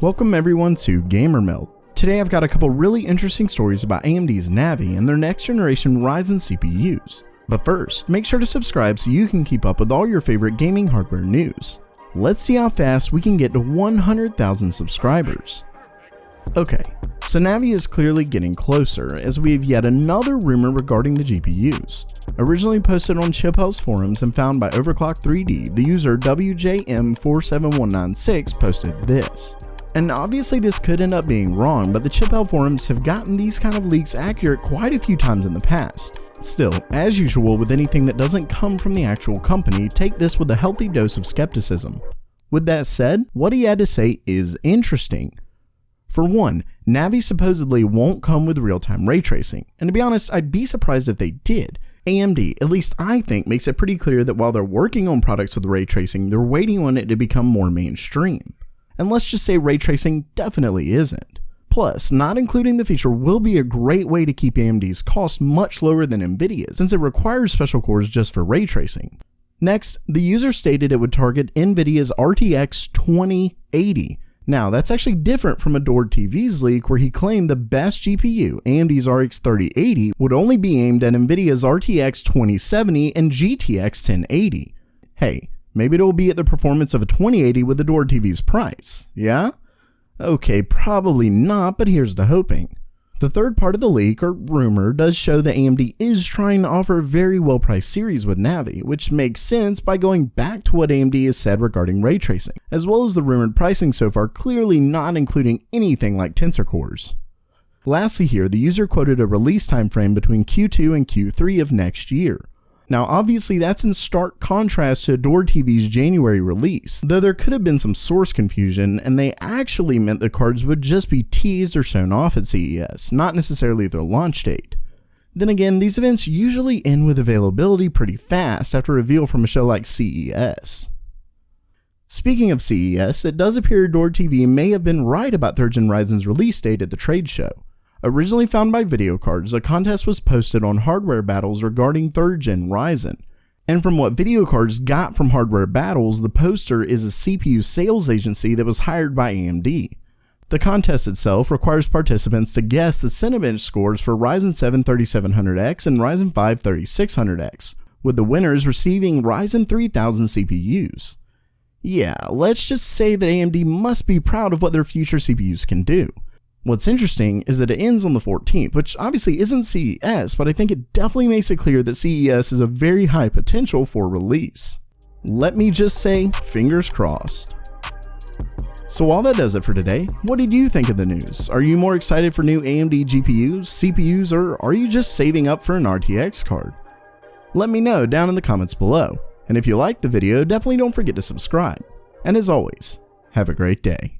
Welcome everyone to Gamer Meld. Today I've got a couple really interesting stories about AMD's Navi and their next generation Ryzen CPUs. But first, make sure to subscribe so you can keep up with all your favorite gaming hardware news. Let's see how fast we can get to 100,000 subscribers. Okay, so Navi is clearly getting closer as we have yet another rumor regarding the GPUs. Originally posted on ChipHell's forums and found by Overclock3D, the user WJM47196 posted this. And obviously this could end up being wrong, but the ChipHell forums have gotten these kind of leaks accurate quite a few times in the past. Still, as usual with anything that doesn't come from the actual company, take this with a healthy dose of skepticism. With that said, what he had to say is interesting. For one, Navi supposedly won't come with real-time ray tracing, and to be honest, I'd be surprised if they did. AMD, at least I think, makes it pretty clear that while they're working on products with ray tracing, they're waiting on it to become more mainstream. And let's just say ray tracing definitely isn't. Plus, not including the feature will be a great way to keep AMD's cost much lower than Nvidia's, since it requires special cores just for ray tracing. Next, the user stated it would target Nvidia's RTX 2080. Now, that's actually different from Adored TV's leak where he claimed the best GPU, AMD's RX 3080, would only be aimed at Nvidia's RTX 2070 and GTX 1080. Hey, maybe it'll be at the performance of a 2080 with Adored TV's price, yeah? Okay, probably not, but here's to hoping. The third part of the leak, or rumor, does show that AMD is trying to offer a very well-priced series with Navi, which makes sense by going back to what AMD has said regarding ray tracing, as well as the rumored pricing so far clearly not including anything like Tensor cores. Lastly here, the user quoted a release timeframe between Q2 and Q3 of next year. Now obviously that's in stark contrast to Adored TV's January release, though there could have been some source confusion and they actually meant the cards would just be teased or shown off at CES, not necessarily their launch date. Then again, these events usually end with availability pretty fast after a reveal from a show like CES. Speaking of CES, it does appear Adored TV may have been right about 3rd Gen Ryzen's release date at the trade show. Originally found by Video Cards, a contest was posted on Hardware Battles regarding 3rd Gen Ryzen. And from what Video Cards got from Hardware Battles, the poster is a CPU sales agency that was hired by AMD. The contest itself requires participants to guess the Cinebench scores for Ryzen 7 3700X and Ryzen 5 3600X, with the winners receiving Ryzen 3000 CPUs. Yeah, let's just say that AMD must be proud of what their future CPUs can do. What's interesting is that it ends on the 14th, which obviously isn't CES, but I think it definitely makes it clear that CES is a very high potential for release. Let me just say, fingers crossed. So while that does it for today, what did you think of the news? Are you more excited for new AMD GPUs, CPUs, or are you just saving up for an RTX card? Let me know down in the comments below. And if you liked the video, definitely don't forget to subscribe. And as always, have a great day.